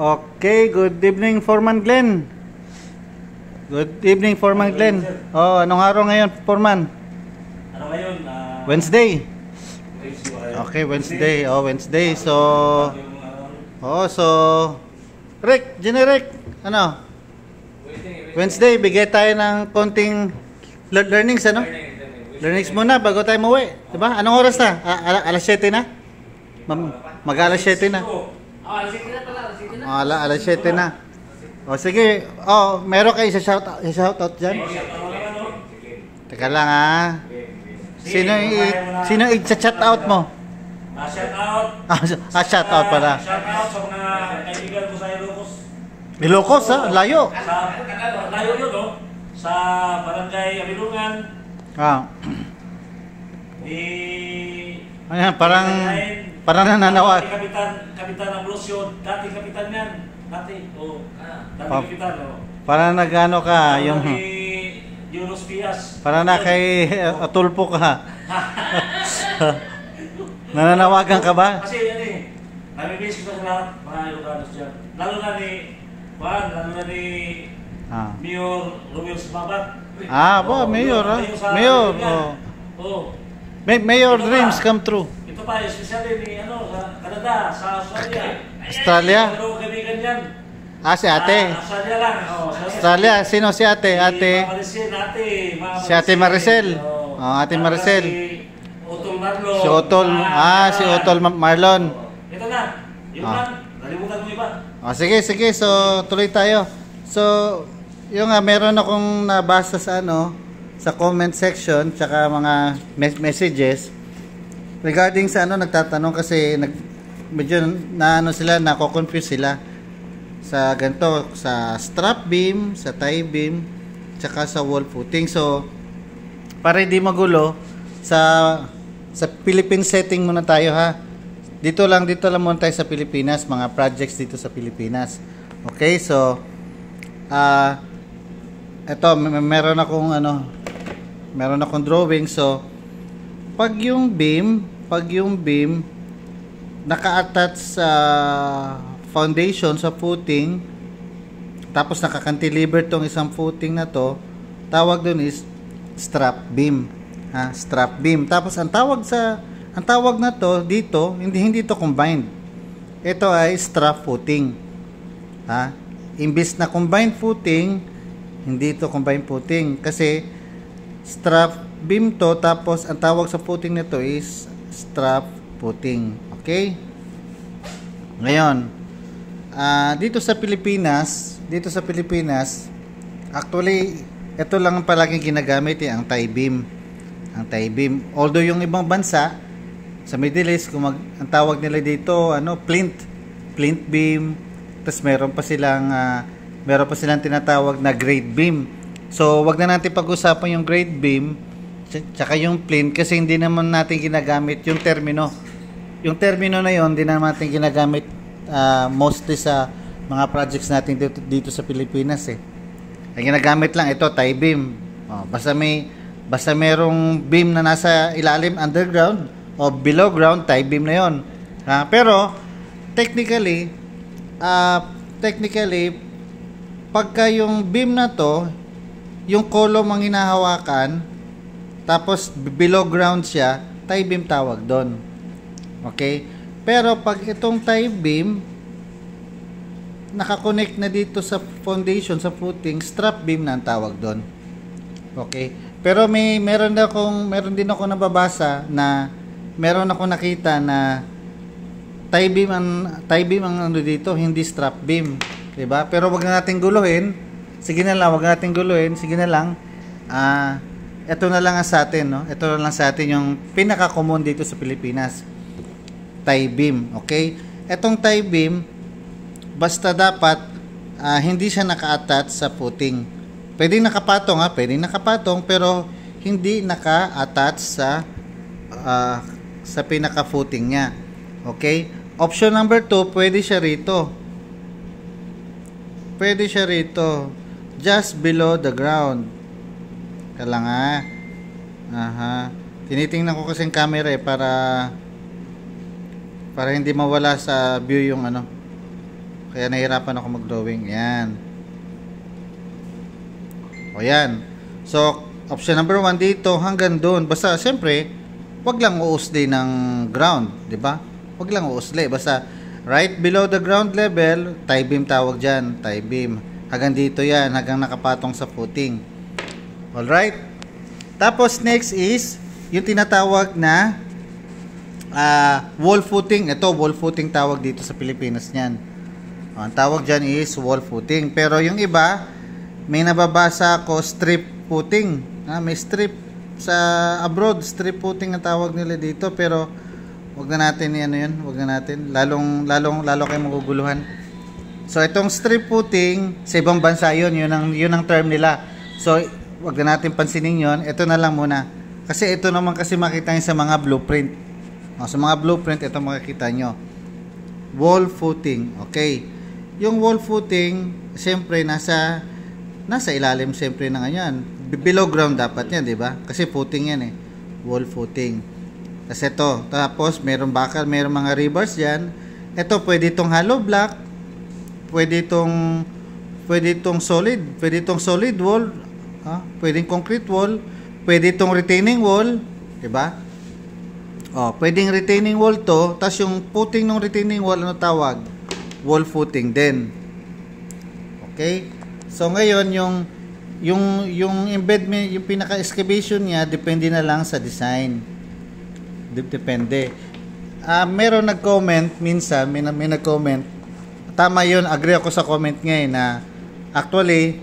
Okay, good evening, Foreman Glenn. Good evening, Foreman Glenn. Oh, anong araw ngayon, Foreman? Ano ngayon? Wednesday. Okay, Wednesday. Oh, Wednesday. So, Rick, generic. Ano? Wednesday, bigay tayo ng konting learnings, ano? Learnings muna bago tayo mauwi. Diba? Anong oras na? Alas 7 na? Mag-alas 7 na. Alas 7 na pala. Alas 7 na. O sige. O, meron kayo sa shoutout dyan? Teka lang ha. Sino i-chat out mo? Shout out. Shout out pala. Shout out sa mga kaibigan ko sa Ilocos. Ilocos ha? Layo. Layo yun, no? Sa Barangay Abilungan. Ayan, parang nananawag. Kapitan Ambrosio, dating kapitan yan. Dating kapitan, Parang nagano ka, yung Yunus Pias. parang na kay Atulpo ka. Nananawagan ka ba? Kasi yan nami-miss ko sa lahat, mga Ilocanos dyan. Lalo na ni Mayor Romeo Sumabat. Mayor ha? Mayor, Mayor dreams come true. Ito pa, especially ni sa Canada, sa Australia. Australia? Pero kaibigan yan. Si ate. Australia lang. Australia, sino si ate? Si Ate Maricel. Ate Maricel. Si Otol Marlon. Si Otol Marlon. Ito na. Yun lang. Nalimutan mo iba. Sige. So, tuloy tayo. So, yung meron akong nabasa sa comment section tsaka mga messages regarding sa nagtatanong kasi medyo sila, nako-confuse sila sa ganito, sa strap beam, sa tie beam, tsaka sa wall footing. So, para hindi magulo, sa Philippine setting muna tayo ha. Dito lang muna tayo sa Pilipinas, mga projects dito sa Pilipinas. Okay, so eto, meron akong drawing. So, pag yung beam naka-attach sa foundation, sa footing, tapos nakakantilever tong isang footing na to, tawag dun is strap beam. Strap beam. Tapos ang tawag na to dito, hindi to combined. Ito ay strap footing. Imbis na combined footing, hindi to combined footing kasi strap beam to, tapos ang tawag sa footing nito is strap footing. Okay? Ngayon, dito sa Pilipinas, actually, ito lang palaging ginagamit ang tie beam. Ang tie beam. Although yung ibang bansa, sa Middle East, ang tawag nila dito, plinth beam, tapos meron pa silang tinatawag na grade beam. So, wag na natin pag-usapan yung grade beam tsaka yung plinth kasi hindi naman natin ginagamit yung termino. Yung termino na yon, hindi naman natin ginagamit mostly sa mga projects natin dito sa Pilipinas Ang ginagamit lang ito, tie beam. Basta merong beam na nasa ilalim, underground o below ground, tie beam na yon. Pero technically pagka yung beam na to, yung column ang hinahawakan, tapos below ground siya, tie beam tawag doon. Okay? Pero pag itong tie beam nakakonect na dito sa foundation, sa footing, strap beam na ang tawag doon. Okay? Pero meron din ako nababasa na meron ako nakita na tie beam ang dito, hindi strap beam. Diba? Pero wag na natin guluhin. Sige na lang. Ito na lang sa atin, no? Ito na lang sa atin yung pinaka-common dito sa Pilipinas. Tie beam, okay? Etong tie beam, basta dapat hindi siya naka-attach sa footing. Pwedeng nakapatong, pero hindi naka-attach sa pinaka-footing niya. Okay? Option number 2, pwede siya rito. Just below the ground. Kailangan. Tinitingnan ko kasi yung camera para hindi mawala sa view yung Kaya nahirapan ako mag-drawing. Yan. O yan. So, option number 1 dito hanggang doon. Basta, siyempre, wag lang uusli ng ground. Diba? Wag lang uusli. Basta, right below the ground level, tie beam tawag dyan. Tie beam. Hanggang dito yan. Hanggang nakapatong sa footing. Alright? Tapos, next is, yung tinatawag na wall footing. Ito, wall footing tawag dito sa Pilipinas niyan. Ang tawag dyan is wall footing. Pero yung iba, may nababasa ako strip footing. May strip sa abroad, strip footing ang tawag nila dito. Pero wag na natin yan, wag na natin. Lalo kayo maguguluhan. So itong strip footing sa ibang bansa yun ang term nila. So wag na natin pansinin yon. Ito na lang muna. Kasi ito naman kasi makita nyo sa mga blueprint. Sa mga blueprint, ito makikita nyo. Wall footing. Okay. Yung wall footing, siyempre nasa ilalim siyempre ng yan. Below ground dapat yan, di ba? Kasi footing yan Wall footing. Kasi ito, tapos meron bakal, meron mga rebars diyan. Ito pwede itong hollow block, pwede itong solid wall, pwedeng concrete wall, pwede itong retaining wall, di ba? Pwedeng retaining wall to, tapos yung footing ng retaining wall ano tawag? Wall footing din. Okay? So ngayon yung embedment, yung pinaka-excavation niya depende na lang sa design. Depende. Meron nag-comment minsan, may nag-comment. Tama 'yun, agree ako sa comment ngayon na actually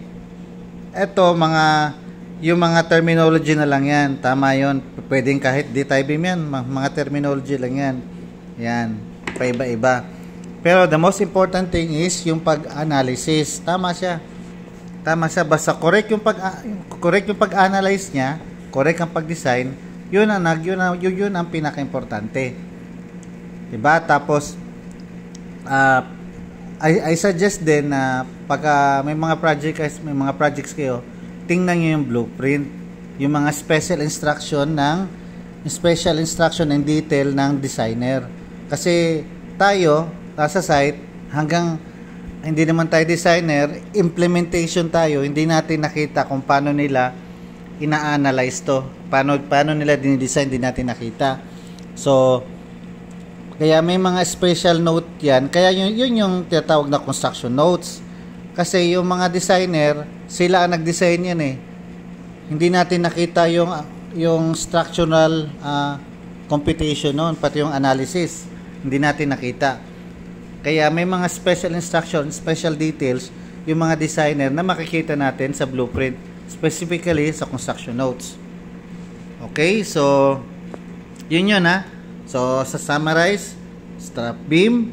yung mga terminology na lang 'yan. Tama 'yun. Pwedeng kahit di tie beam 'yan, mga terminology lang 'yan. Yan, paiba-iba. Pero the most important thing is yung pag-analysis. Tama siya. Basta correct yung pag-analyze niya, correct ang pag-design, yun ang pinaka-importante. Diba? Tapos I suggest din na pag may mga projects kayo, tingnan niyo yung blueprint, yung mga special instruction and detail ng designer. Kasi tayo nasa site, hanggang hindi naman tayo designer, implementation tayo, hindi natin nakita kung paano nila ina-analyze to, paano nila dinidesign, hindi natin nakita. So kaya may mga special note yan, kaya yun yung tinatawag na construction notes. Kasi yung mga designer, sila ang nag-design yan hindi natin nakita yung structural computation noon, pati yung analysis, hindi natin nakita. Kaya may mga special instructions, special details, yung mga designer na makikita natin sa blueprint, specifically sa construction notes. Okay, so yun So sa summarize, strap beam,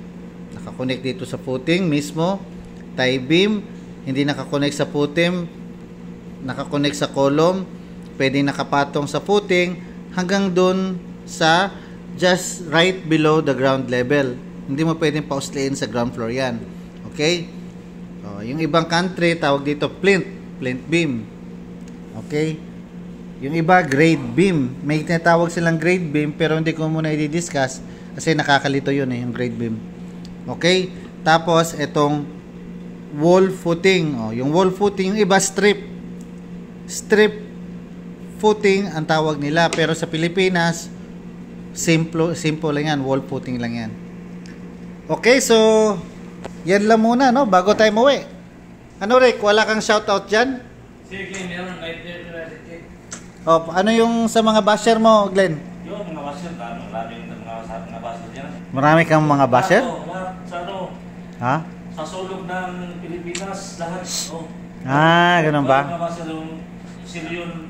nakakonect dito sa footing mismo. Tie beam, hindi nakakonect sa footing, nakakonect sa column, pwedeng nakapatong sa footing hanggang dun sa just right below the ground level. Hindi mo pwedeng pausliin sa ground floor yan. Okay? Yung ibang country, tawag dito plinth beam. Okay? Yung iba, grade beam. May tinatawag silang grade beam, pero hindi ko muna i-discuss kasi nakakalito yun yung grade beam. Okay? Tapos, itong wall footing. Yung wall footing, yung iba strip footing ang tawag nila. Pero sa Pilipinas, simple lang yan. Wall footing lang yan. Okay, so yan lang muna, bago tayo mauwi. Ano, Rick, wala kang shoutout dyan? Sige, meron. Ano yung sa mga basher mo, Glenn? Yung mga basher, maraming mga basher dyan. Marami kang mga basher? Ha? Sa sulog ng Pilipinas, lahat. Ganun ba? Mga basher yung Sirion.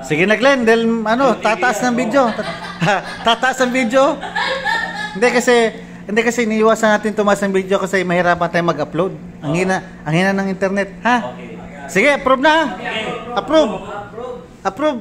Sige na, Glenn, dahil tataas ng video. Tataas ng video. Hindi kasi iniiwasan natin tumaas ng video kasi mahirapan tayong mag-upload. Ang hina ng internet, ha? Okay. Sige, approve na. Approve.